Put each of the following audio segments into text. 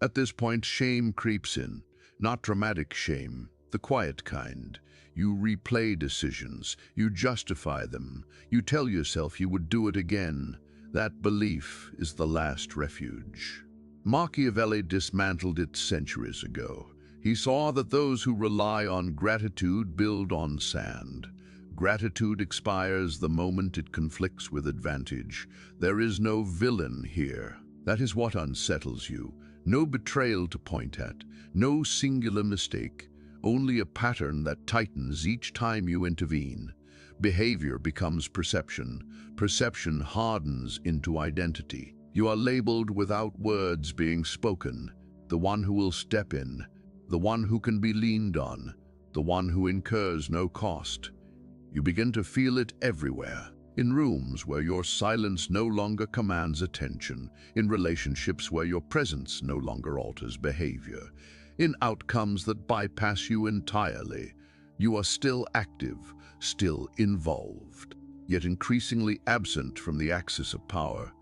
At this point, shame creeps in. Not dramatic shame, the quiet kind. You replay decisions, you justify them, you tell yourself you would do it again. That belief is the last refuge. Machiavelli dismantled it centuries ago. He saw that those who rely on gratitude build on sand. Gratitude expires the moment it conflicts with advantage. There is no villain here. That is what unsettles you. No betrayal to point at, no singular mistake, only a pattern that tightens each time you intervene. Behavior becomes perception. Perception hardens into identity. You are labeled without words being spoken. The one who will step in, the one who can be leaned on, the one who incurs no cost. You begin to feel it everywhere. In rooms where your silence no longer commands attention, in relationships where your presence no longer alters behavior, in outcomes that bypass you entirely. You are still active, still involved, yet increasingly absent from the axis of power.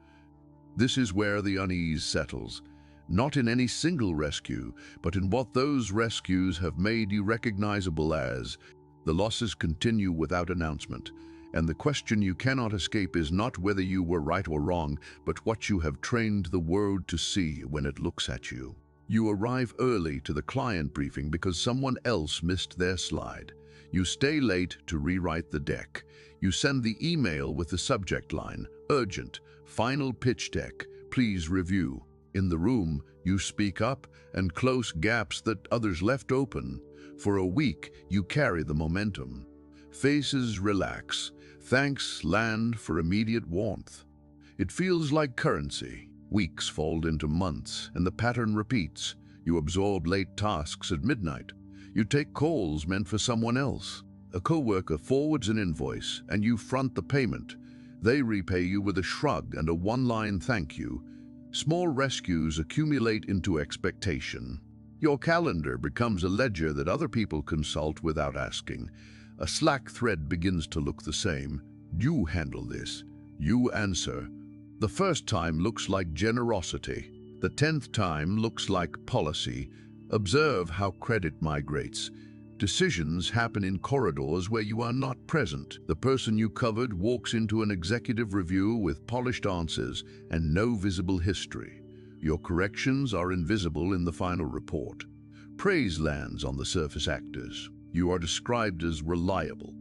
This is where the unease settles, not in any single rescue, but in what those rescues have made you recognizable as. The losses continue without announcement, and the question you cannot escape is not whether you were right or wrong, but what you have trained the world to see when it looks at you. You arrive early to the client briefing because someone else missed their slide. You stay late to rewrite the deck. You send the email with the subject line, urgent, final pitch deck, please review. In the room, you speak up and close gaps that others left open. For a week, you carry the momentum. Faces relax. Thanks land for immediate warmth. It feels like currency. Weeks fold into months, and the pattern repeats. You absorb late tasks at midnight. You take calls meant for someone else. A coworker forwards an invoice, and you front the payment. They repay you with a shrug and a one-line thank you. Small rescues accumulate into expectation. Your calendar becomes a ledger that other people consult without asking. A Slack thread begins to look the same. You handle this. You answer. The first time looks like generosity. The 10th time looks like policy. Observe how credit migrates. Decisions happen in corridors where you are not present. The person you covered walks into an executive review with polished answers and no visible history. Your corrections are invisible in the final report. Praise lands on the surface actors. You are described as reliable.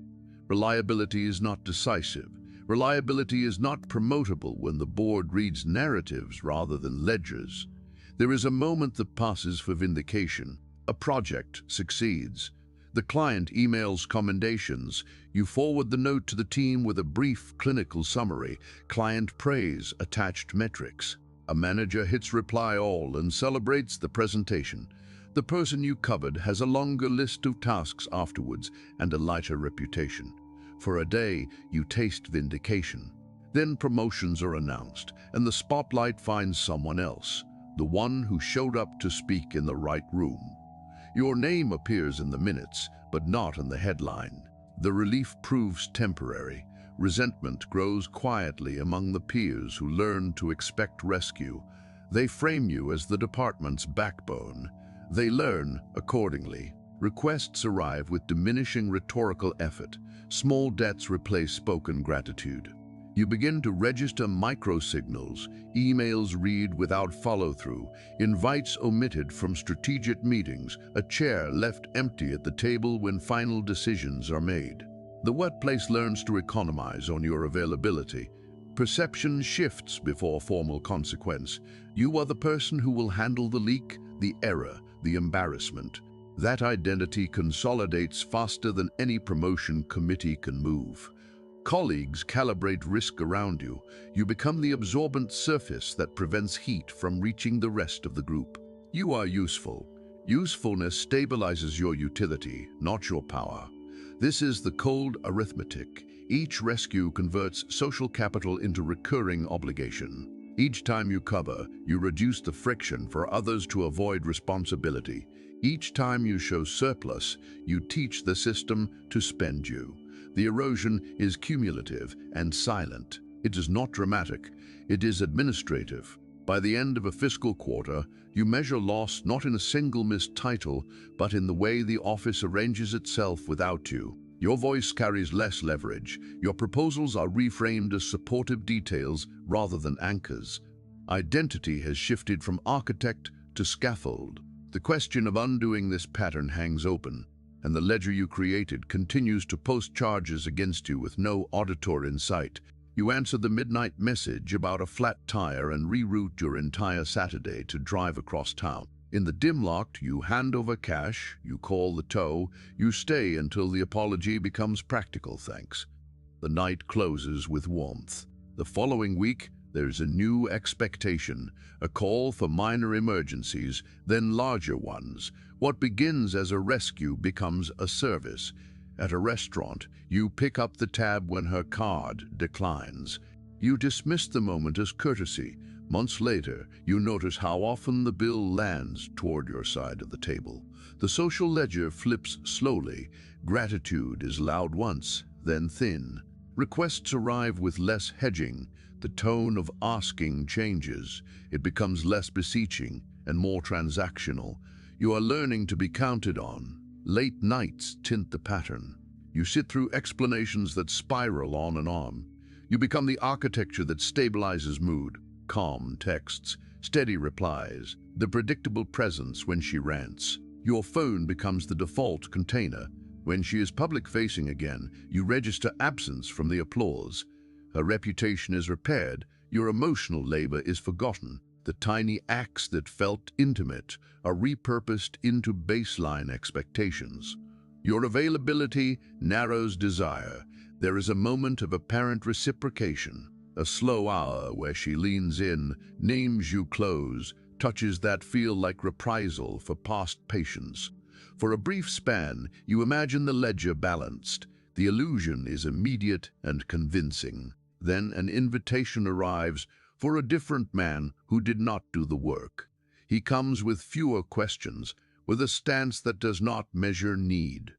Reliability is not decisive. Reliability is not promotable when the board reads narratives rather than ledgers. There is a moment that passes for vindication. A project succeeds. The client emails commendations. You forward the note to the team with a brief clinical summary. Client praise, attached metrics. A manager hits reply all and celebrates the presentation. The person you covered has a longer list of tasks afterwards and a lighter reputation. For a day, you taste vindication. Then promotions are announced, and the spotlight finds someone else, the one who showed up to speak in the right room. Your name appears in the minutes, but not in the headline. The relief proves temporary. Resentment grows quietly among the peers who learn to expect rescue. They frame you as the department's backbone. They learn accordingly. Requests arrive with diminishing rhetorical effort. Small debts replace spoken gratitude. You begin to register micro-signals, emails read without follow-through, invites omitted from strategic meetings, a chair left empty at the table when final decisions are made. The workplace learns to economize on your availability. Perception shifts before formal consequence. You are the person who will handle the leak, the error, the embarrassment. That identity consolidates faster than any promotion committee can move. Colleagues calibrate risk around you. You become the absorbent surface that prevents heat from reaching the rest of the group. You are useful. Usefulness stabilizes your utility, not your power. This is the cold arithmetic. Each rescue converts social capital into recurring obligation. Each time you cover, you reduce the friction for others to avoid responsibility. Each time you show surplus, you teach the system to spend you. The erosion is cumulative and silent. It is not dramatic. It is administrative. By the end of a fiscal quarter, you measure loss not in a single missed title, but in the way the office arranges itself without you. Your voice carries less leverage. Your proposals are reframed as supportive details rather than anchors. Identity has shifted from architect to scaffold. The question of undoing this pattern hangs open, and the ledger you created continues to post charges against you with no auditor in sight. You answer the midnight message about a flat tire and reroute your entire Saturday to drive across town. In the dim lot, you hand over cash, you call the tow, you stay until the apology becomes practical thanks. The night closes with warmth. The following week, there's a new expectation, a call for minor emergencies, then larger ones. What begins as a rescue becomes a service. At a restaurant, you pick up the tab when her card declines. You dismiss the moment as courtesy. Months later, you notice how often the bill lands toward your side of the table. The social ledger flips slowly. Gratitude is loud once, then thin. Requests arrive with less hedging. The tone of asking changes. It becomes less beseeching and more transactional. You are learning to be counted on. Late nights tint the pattern. You sit through explanations that spiral on and on. You become the architecture that stabilizes mood. Calm texts, steady replies, the predictable presence when she rants. Your phone becomes the default container. When she is public-facing again, you register absence from the applause. Her reputation is repaired, your emotional labor is forgotten. The tiny acts that felt intimate are repurposed into baseline expectations. Your availability narrows desire. There is a moment of apparent reciprocation, a slow hour where she leans in, names you close, touches that feel like reprisal for past patience. For a brief span, you imagine the ledger balanced. The illusion is immediate and convincing. Then an invitation arrives for a different man who did not do the work. He comes with fewer questions, with a stance that does not measure need.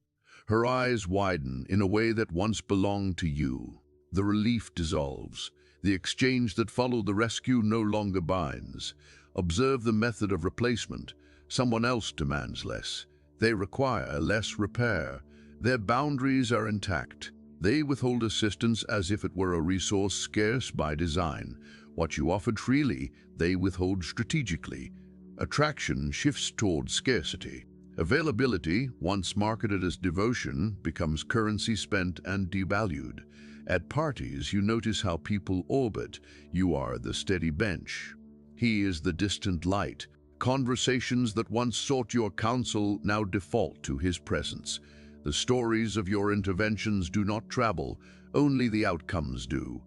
Her eyes widen in a way that once belonged to you. The relief dissolves. The exchange that followed the rescue no longer binds. Observe the method of replacement. Someone else demands less. They require less repair. Their boundaries are intact. They withhold assistance as if it were a resource scarce by design. What you offered freely, they withhold strategically. Attraction shifts toward scarcity. Availability, once marketed as devotion, becomes currency spent and devalued. At parties, you notice how people orbit. You are the steady bench. He is the distant light. Conversations that once sought your counsel now default to his presence. The stories of your interventions do not travel, only the outcomes do.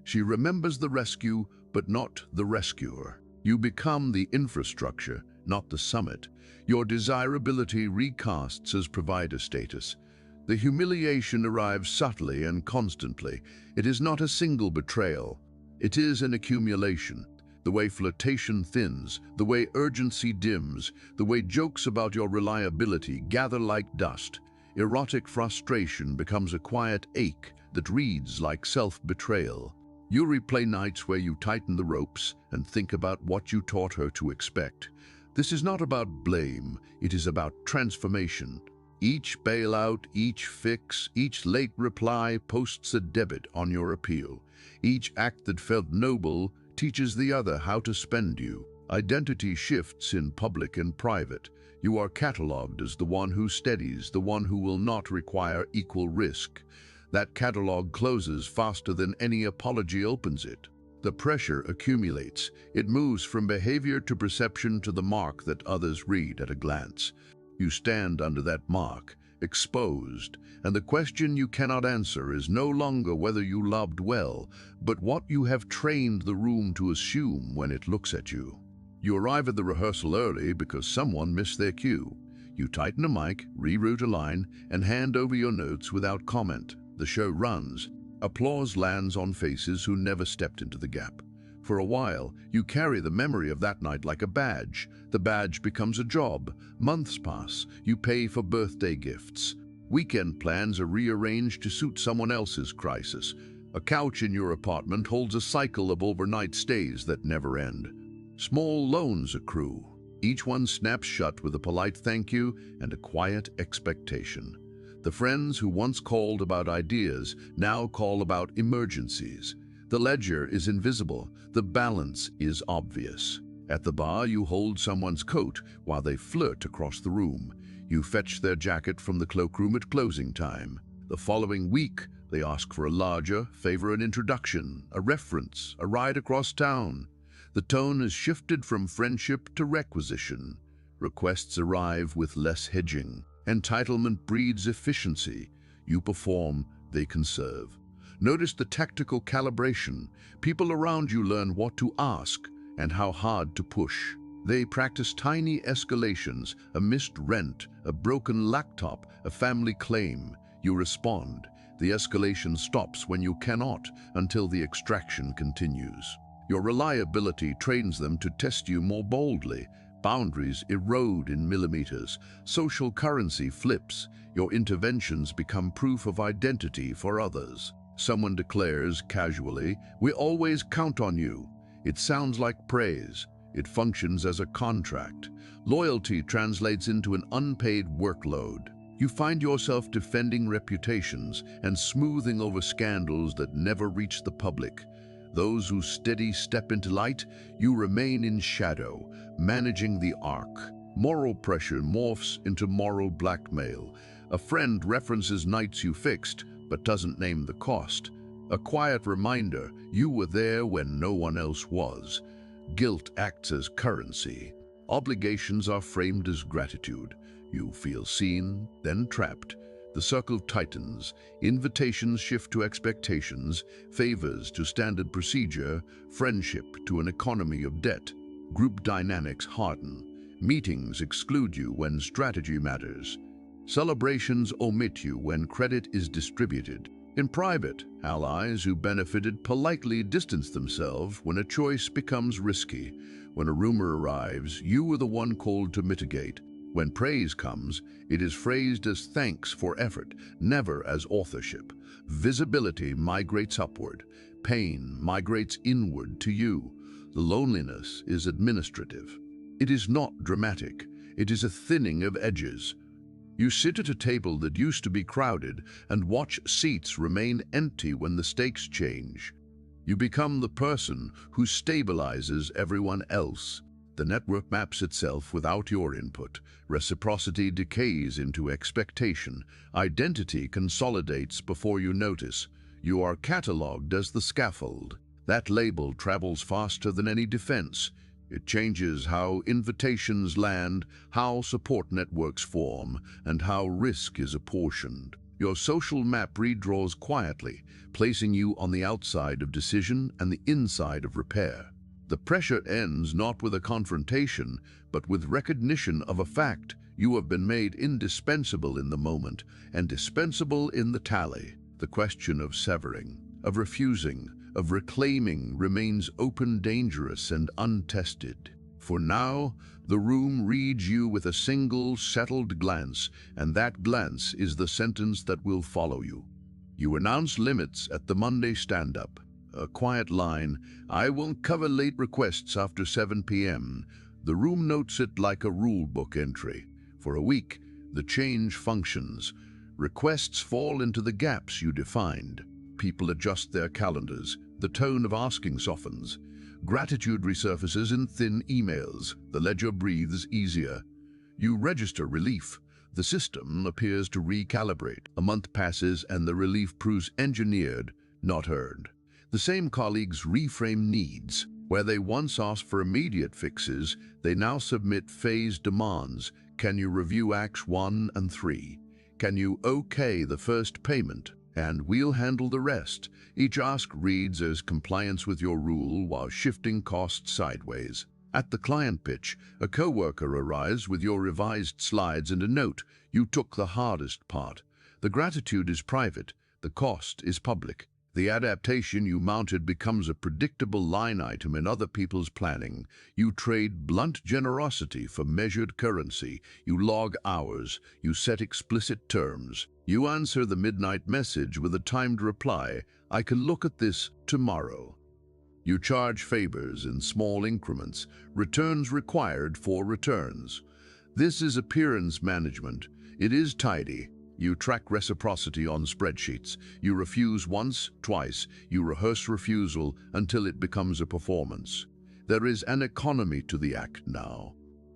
She remembers the rescue, but not the rescuer. You become the infrastructure, not the summit. Your desirability recasts as provider status. The humiliation arrives subtly and constantly. It is not a single betrayal. It is an accumulation. The way flirtation thins, the way urgency dims, the way jokes about your reliability gather like dust. Erotic frustration becomes a quiet ache that reads like self-betrayal. You replay nights where you tighten the ropes and think about what you taught her to expect. This is not about blame, it is about transformation. Each bailout, each fix, each late reply posts a debit on your appeal. Each act that felt noble teaches the other how to spend you. Identity shifts in public and private. You are catalogued as the one who steadies, the one who will not require equal risk. That catalog closes faster than any apology opens it. The pressure accumulates. It moves from behavior to perception to the mark that others read at a glance. You stand under that mark, exposed, and the question you cannot answer is no longer whether you loved well, but what you have trained the room to assume when it looks at you. You arrive at the rehearsal early because someone missed their cue. You tighten a mic, reroute a line, and hand over your notes without comment. The show runs. Applause lands on faces who never stepped into the gap. For a while, you carry the memory of that night like a badge. The badge becomes a job. Months pass. You pay for birthday gifts. Weekend plans are rearranged to suit someone else's crisis. A couch in your apartment holds a cycle of overnight stays that never end. Small loans accrue. Each one snaps shut with a polite thank you and a quiet expectation. The friends who once called about ideas now call about emergencies. The ledger is invisible. The balance is obvious. At the bar, you hold someone's coat while they flirt across the room. You fetch their jacket from the cloakroom at closing time. The following week, they ask for a larger, favor an introduction, a reference, a ride across town. The tone has shifted from friendship to requisition. Requests arrive with less hedging. Entitlement breeds efficiency. You perform, they conserve. Notice the tactical calibration. People around you learn what to ask and how hard to push. They practice tiny escalations, a missed rent, a broken laptop, a family claim. You respond. The escalation stops when you cannot until the extraction continues. Your reliability trains them to test you more boldly. Boundaries erode in millimeters. Social currency flips. Your interventions become proof of identity for others. Someone declares casually, "We always count on you." It sounds like praise. It functions as a contract. Loyalty translates into an unpaid workload. You find yourself defending reputations and smoothing over scandals that never reach the public. Those who steady step into light, you remain in shadow, managing the arc. Moral pressure morphs into moral blackmail. A friend references nights you fixed, but doesn't name the cost. A quiet reminder, you were there when no one else was. Guilt acts as currency. Obligations are framed as gratitude. You feel seen, then trapped. The circle tightens. Invitations shift to expectations, favors to standard procedure, friendship to an economy of debt. Group dynamics harden. Meetings exclude you when strategy matters. Celebrations omit you when credit is distributed. In private, allies who benefited politely distance themselves when a choice becomes risky. When a rumor arrives, you are the one called to mitigate. When praise comes, it is phrased as thanks for effort, never as authorship. Visibility migrates upward. Pain migrates inward to you. The loneliness is administrative. It is not dramatic. It is a thinning of edges. You sit at a table that used to be crowded and watch seats remain empty when the stakes change. You become the person who stabilizes everyone else. The network maps itself without your input. Reciprocity decays into expectation. Identity consolidates before you notice. You are catalogued as the scaffold. That label travels faster than any defense. It changes how invitations land, how support networks form, and how risk is apportioned. Your social map redraws quietly, placing you on the outside of decision and the inside of repair. The pressure ends not with a confrontation, but with recognition of a fact. You have been made indispensable in the moment and dispensable in the tally. The question of severing, of refusing, of reclaiming remains open, dangerous, and untested. For now, the room reads you with a single, settled glance, and that glance is the sentence that will follow you. You announce limits at the Monday stand-up. A quiet line, "I won't cover late requests after 7 p.m. The room notes it like a rule book entry. For a week, the change functions. Requests fall into the gaps you defined. People adjust their calendars. The tone of asking softens. Gratitude resurfaces in thin emails. The ledger breathes easier. You register relief. The system appears to recalibrate. A month passes and the relief proves engineered, not earned. The same colleagues reframe needs. Where they once asked for immediate fixes, they now submit phased demands. Can you review Acts 1 and 3? Can you okay the first payment? And we'll handle the rest. Each ask reads as compliance with your rule while shifting costs sideways. At the client pitch, a coworker arrives with your revised slides and a note. You took the hardest part. The gratitude is private. The cost is public. The adaptation you mounted becomes a predictable line item in other people's planning. You trade blunt generosity for measured currency. You log hours. You set explicit terms. You answer the midnight message with a timed reply. I can look at this tomorrow. You charge favors in small increments, returns required for returns. This is appearance management. It is tidy. You track reciprocity on spreadsheets. You refuse once, twice. You rehearse refusal until it becomes a performance. There is an economy to the act now.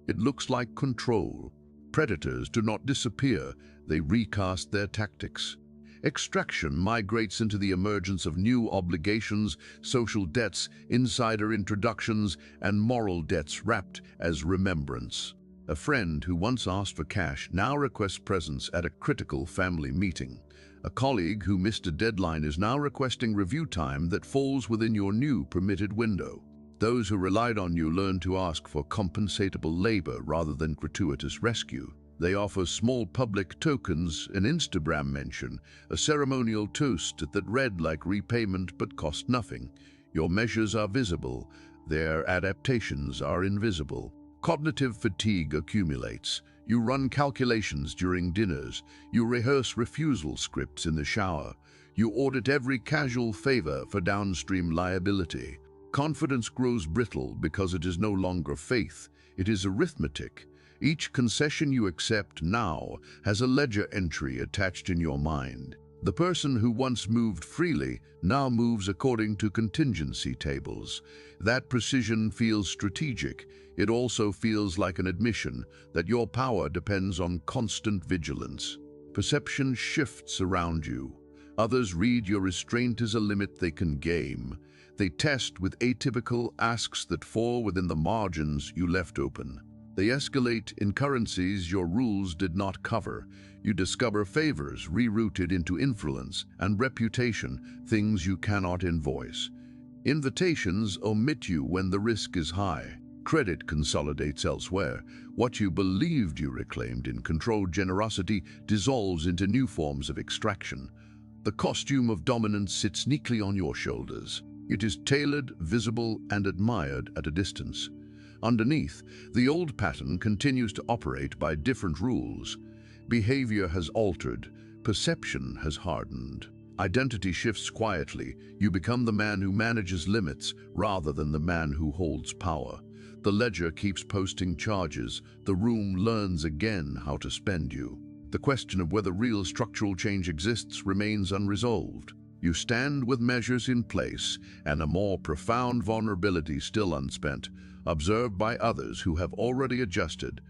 It looks like control. Predators do not disappear. They recast their tactics. Extraction migrates into the emergence of new obligations, social debts, insider introductions, and moral debts wrapped as remembrance. A friend who once asked for cash now requests presence at a critical family meeting. A colleague who missed a deadline is now requesting review time that falls within your new permitted window. Those who relied on you learn to ask for compensatable labor rather than gratuitous rescue. They offer small public tokens, an Instagram mention, a ceremonial toast that read like repayment but cost nothing. Your measures are visible. Their adaptations are invisible. Cognitive fatigue accumulates. You run calculations during dinners. You rehearse refusal scripts in the shower. You audit every casual favor for downstream liability. Confidence grows brittle because it is no longer faith. It is arithmetic. Each concession you accept now has a ledger entry attached in your mind. The person who once moved freely now moves according to contingency tables. That precision feels strategic. It also feels like an admission that your power depends on constant vigilance. Perception shifts around you. Others read your restraint as a limit they can game. They test with atypical asks that fall within the margins you left open. They escalate in currencies your rules did not cover. You discover favors rerouted into influence and reputation, things you cannot invoice. Invitations omit you when the risk is high. Credit consolidates elsewhere. What you believed you reclaimed in controlled generosity dissolves into new forms of extraction. The costume of dominance sits neatly on your shoulders. It is tailored, visible, and admired at a distance. Underneath, the old pattern continues to operate by different rules. Behavior has altered, perception has hardened. Identity shifts quietly. You become the man who manages limits rather than the man who holds power. The ledger keeps posting charges. The room learns again how to spend you. The question of whether real structural change exists remains unresolved. You stand with measures in place and a more profound vulnerability still unspent, observed by others who have already adjusted.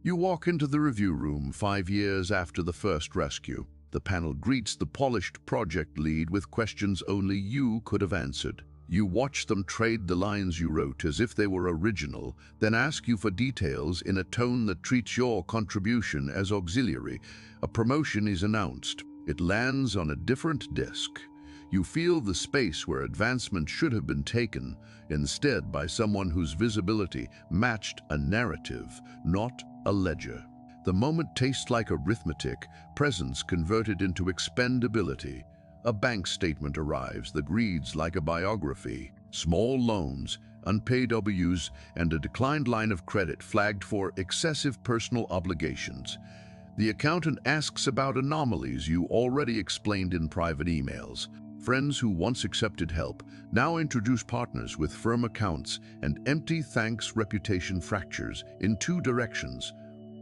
You walk into the review room 5 years after the first rescue. The panel greets the polished project lead with questions only you could have answered. You watch them trade the lines you wrote as if they were original, then ask you for details in a tone that treats your contribution as auxiliary. A promotion is announced. It lands on a different disk. You feel the space where advancement should have been taken, instead by someone whose visibility matched a narrative, not a ledger. The moment tastes like arithmetic, presence converted into expendability. A bank statement arrives that reads like a biography. Small loans, unpaid Ws, and a declined line of credit flagged for excessive personal obligations. The accountant asks about anomalies you already explained in private emails. Friends who once accepted help now introduce partners with firm accounts, and empty thanks reputation fractures in 2 directions.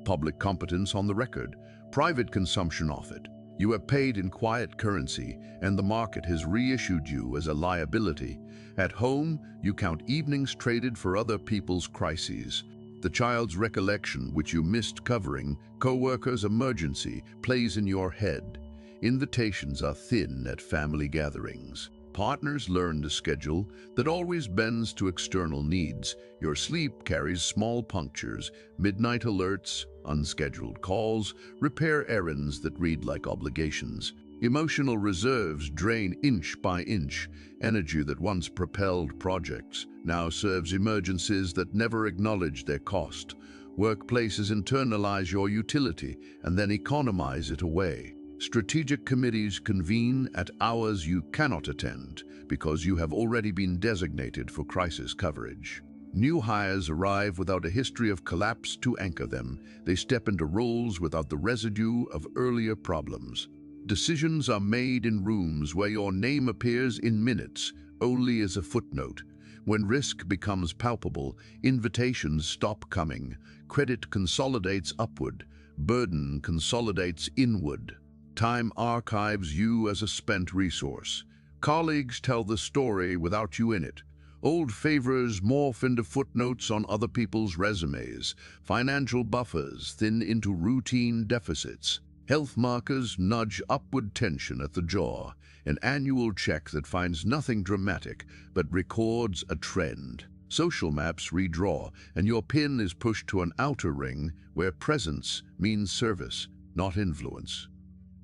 Public competence on the record, private consumption off it. You are paid in quiet currency, and the market has reissued you as a liability. At home, you count evenings traded for other people's crises. The child's recollection, which you missed covering, co-worker's emergency, plays in your head. Invitations are thin at family gatherings. Partners learn the schedule that always bends to external needs. Your sleep carries small punctures, midnight alerts, unscheduled calls, repair errands that read like obligations. Emotional reserves drain inch by inch. Energy that once propelled projects now serves emergencies that never acknowledge their cost. Workplaces internalize your utility and then economize it away. Strategic committees convene at hours you cannot attend because you have already been designated for crisis coverage. New hires arrive without a history of collapse to anchor them. They step into roles without the residue of earlier problems. Decisions are made in rooms where your name appears in minutes only as a footnote. When risk becomes palpable, invitations stop coming. Credit consolidates upward. Burden consolidates inward. Time archives you as a spent resource. Colleagues tell the story without you in it. Old favors morph into footnotes on other people's resumes. Financial buffers thin into routine deficits. Health markers nudge upward tension at the jaw. An annual check that finds nothing dramatic but records a trend. Social maps redraw, and your pin is pushed to an outer ring where presence means service, not influence.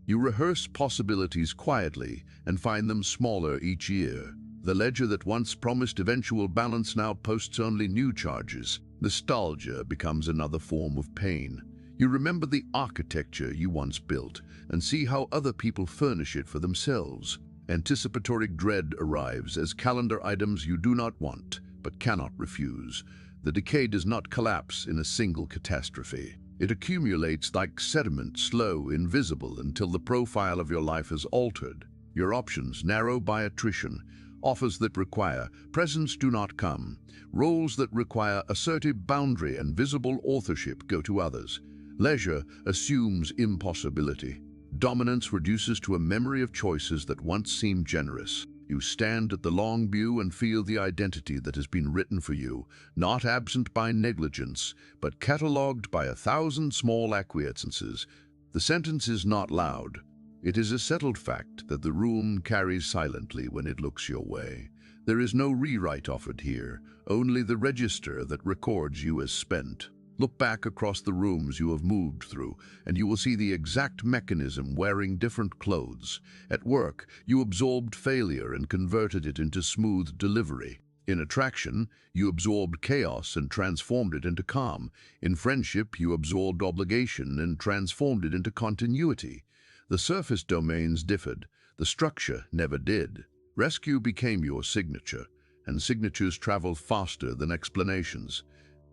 You rehearse possibilities quietly and find them smaller each year. The ledger that once promised eventual balance now posts only new charges. Nostalgia becomes another form of pain. You remember the architecture you once built and see how other people furnish it for themselves. Anticipatory dread arrives as calendar items you do not want but cannot refuse. The decay does not collapse in a single catastrophe. It accumulates like sediment, slow, invisible, until the profile of your life is altered. Your options narrow by attrition. Offers that require presence do not come. Roles that require assertive boundary and visible authorship go to others. Leisure assumes impossibility. Dominance reduces to a memory of choices that once seemed generous. You stand at the long view and feel the identity that has been written for you, not absent by negligence, but catalogued by 1,000 small acquiescences. The sentence is not loud. It is a settled fact that the room carries silently when it looks your way. There is no rewrite offered here, only the register that records you as spent. Look back across the rooms you have moved through, and you will see the exact mechanism wearing different clothes. At work, you absorbed failure and converted it into smooth delivery. In attraction, you absorbed chaos and transformed it into calm. In friendship, you absorbed obligation and transformed it into continuity. The surface domains differed. The structure never did. Rescue became your signature, and signatures travel faster than explanations.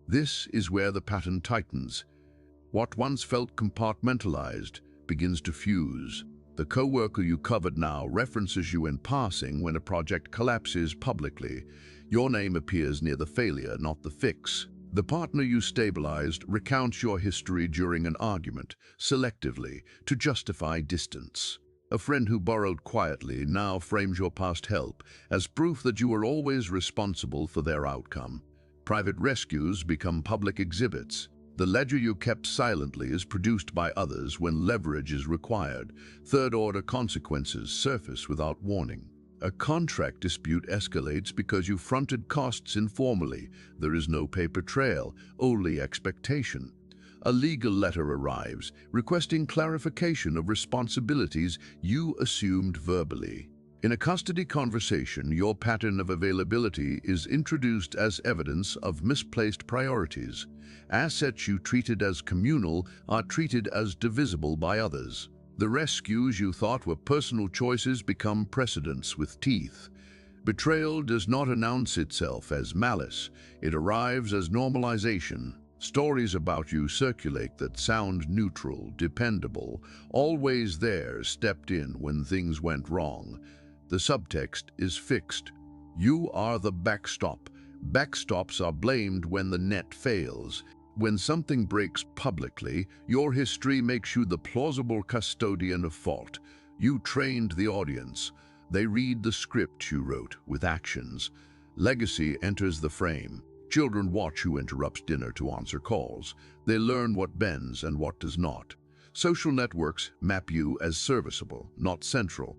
This is where the pattern tightens. What once felt compartmentalized begins to fuse. The coworker you covered now references you in passing when a project collapses publicly. Your name appears near the failure, not the fix. The partner you stabilized recounts your history during an argument, selectively, to justify distance. A friend who borrowed quietly now frames your past help as proof that you were always responsible for their outcome. Private rescues become public exhibits. The ledger you kept silently is produced by others when leverage is required. Third-order consequences surface without warning. A contract dispute escalates because you fronted costs informally. There is no paper trail, only expectation. A legal letter arrives, requesting clarification of responsibilities you assumed verbally. In a custody conversation, your pattern of availability is introduced as evidence of misplaced priorities. Assets you treated as communal are treated as divisible by others. The rescues you thought were personal choices become precedents with teeth. Betrayal does not announce itself as malice. It arrives as normalization. Stories about you circulate that sound neutral, dependable, always there, stepped in when things went wrong. The subtext is fixed. You are the backstop. Backstops are blamed when the net fails. When something breaks publicly, your history makes you the plausible custodian of fault. You trained the audience. They read the script you wrote with actions. Legacy enters the frame. Children watch who interrupts dinner to answer calls. They learn what bends and what does not. Social networks map you as serviceable, not central.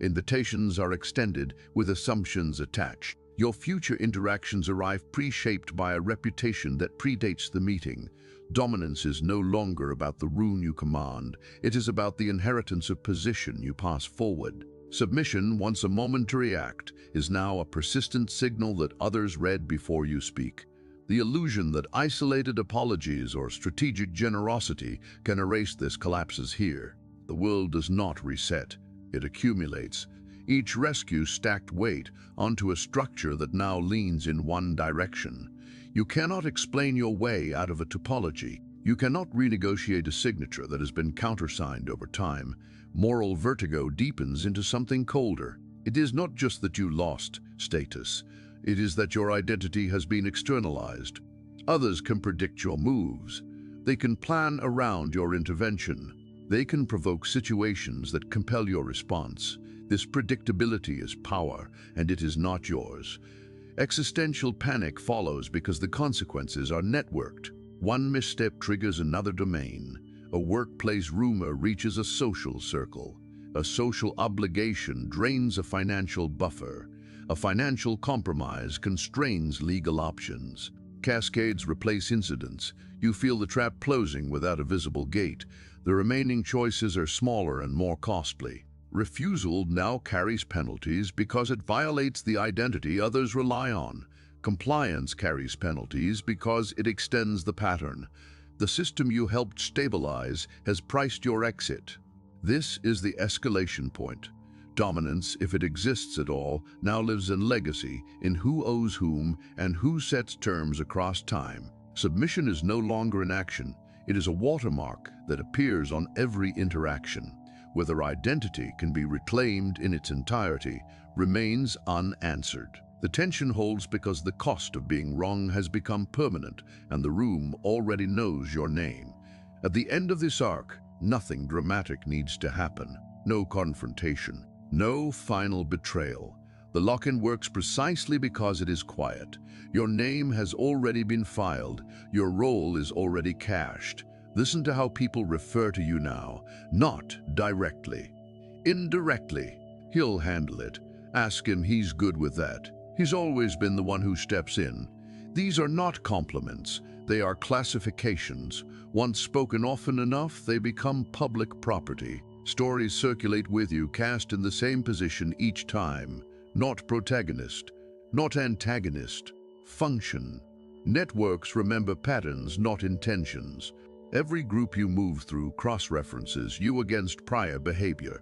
Invitations are extended with assumptions attached. Your future interactions arrive pre-shaped by a reputation that predates the meeting. Dominance is no longer about the rune you command. It is about the inheritance of position you pass forward. Submission, once a momentary act, is now a persistent signal that others read before you speak. The illusion that isolated apologies or strategic generosity can erase this collapses here. The world does not reset. It accumulates. Each rescue stacked weight onto a structure that now leans in one direction. You cannot explain your way out of a topology. You cannot renegotiate a signature that has been countersigned over time. Moral vertigo deepens into something colder. It is not just that you lost status. It is that your identity has been externalized. Others can predict your moves. They can plan around your intervention. They can provoke situations that compel your response. This predictability is power, and it is not yours. Existential panic follows because the consequences are networked. One misstep triggers another domain. A workplace rumor reaches a social circle. A social obligation drains a financial buffer. A financial compromise constrains legal options. Cascades replace incidents. You feel the trap closing without a visible gate. The remaining choices are smaller and more costly. Refusal now carries penalties because it violates the identity others rely on. Compliance carries penalties because it extends the pattern. The system you helped stabilize has priced your exit. This is the escalation point. Dominance, if it exists at all, now lives in legacy, in who owes whom and who sets terms across time. Submission is no longer an action. It is a watermark that appears on every interaction. Whether identity can be reclaimed in its entirety remains unanswered. The tension holds because the cost of being wrong has become permanent, and the room already knows your name. At the end of this arc, nothing dramatic needs to happen. No confrontation. No final betrayal. The lock-in works precisely because it is quiet. Your name has already been filed. Your role is already cashed. Listen to how people refer to you now, not directly. Indirectly. He'll handle it. Ask him, he's good with that. He's always been the one who steps in. These are not compliments. They are classifications. Once spoken often enough, they become public property. Stories circulate with you, cast in the same position each time. Not protagonist, not antagonist. Function. Networks remember patterns, not intentions. Every group you move through cross-references you against prior behavior.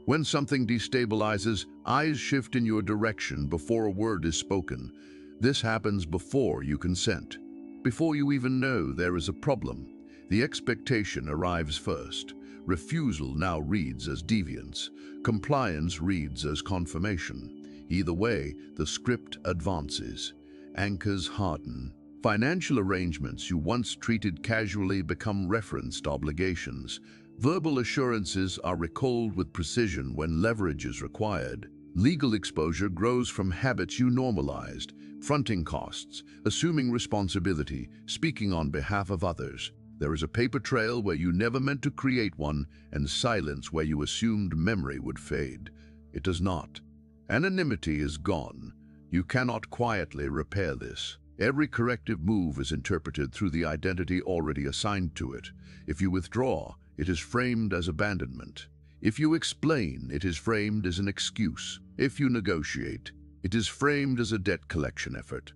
When something destabilizes, eyes shift in your direction before a word is spoken. This happens before you consent. Before you even know there is a problem. The expectation arrives first. Refusal now reads as deviance. Compliance reads as confirmation. Either way, the script advances. Anchors harden. Financial arrangements you once treated casually become referenced obligations. Verbal assurances are recalled with precision when leverage is required. Legal exposure grows from habits you normalized, fronting costs, assuming responsibility, speaking on behalf of others. There is a paper trail where you never meant to create one, and silence where you assumed memory would fade. It does not. Anonymity is gone. You cannot quietly repair this. Every corrective move is interpreted through the identity already assigned to it. If you withdraw, it is framed as abandonment. If you explain, it is framed as an excuse. If you negotiate, it is framed as a debt collection effort.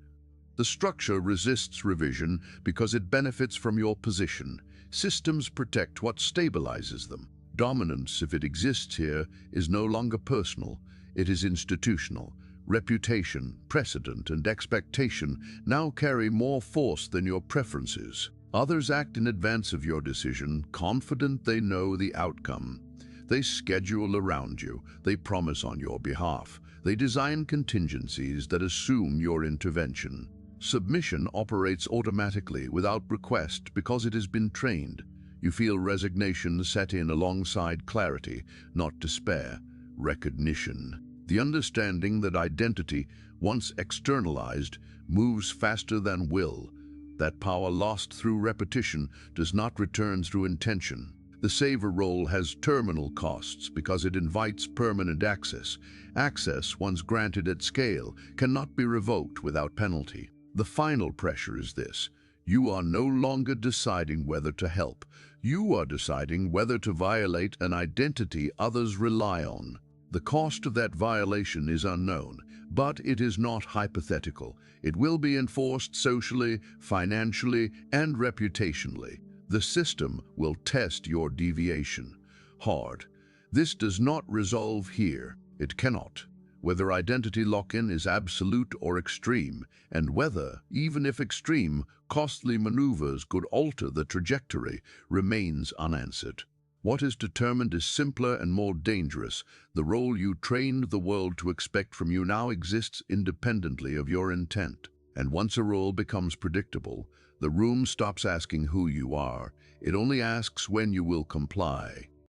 The structure resists revision because it benefits from your position. Systems protect what stabilizes them. Dominance, if it exists here, is no longer personal. It is institutional. Reputation, precedent, and expectation now carry more force than your preferences. Others act in advance of your decision, confident they know the outcome. They schedule around you. They promise on your behalf. They design contingencies that assume your intervention. Submission operates automatically without request because it has been trained. You feel resignation set in alongside clarity, not despair, recognition. The understanding that identity, once externalized, moves faster than will. That power lost through repetition does not return through intention. The saver role has terminal costs because it invites permanent access. Access, once granted at scale, cannot be revoked without penalty. The final pressure is this. You are no longer deciding whether to help. You are deciding whether to violate an identity others rely on. The cost of that violation is unknown, but it is not hypothetical. It will be enforced socially, financially, and reputationally. The system will test your deviation. Hard. This does not resolve here. It cannot. Whether identity lock-in is absolute or extreme, and whether, even if extreme, costly maneuvers could alter the trajectory, remains unanswered. What is determined is simpler and more dangerous. The role you trained the world to expect from you now exists independently of your intent. And once a role becomes predictable, the room stops asking who you are. It only asks when you will comply.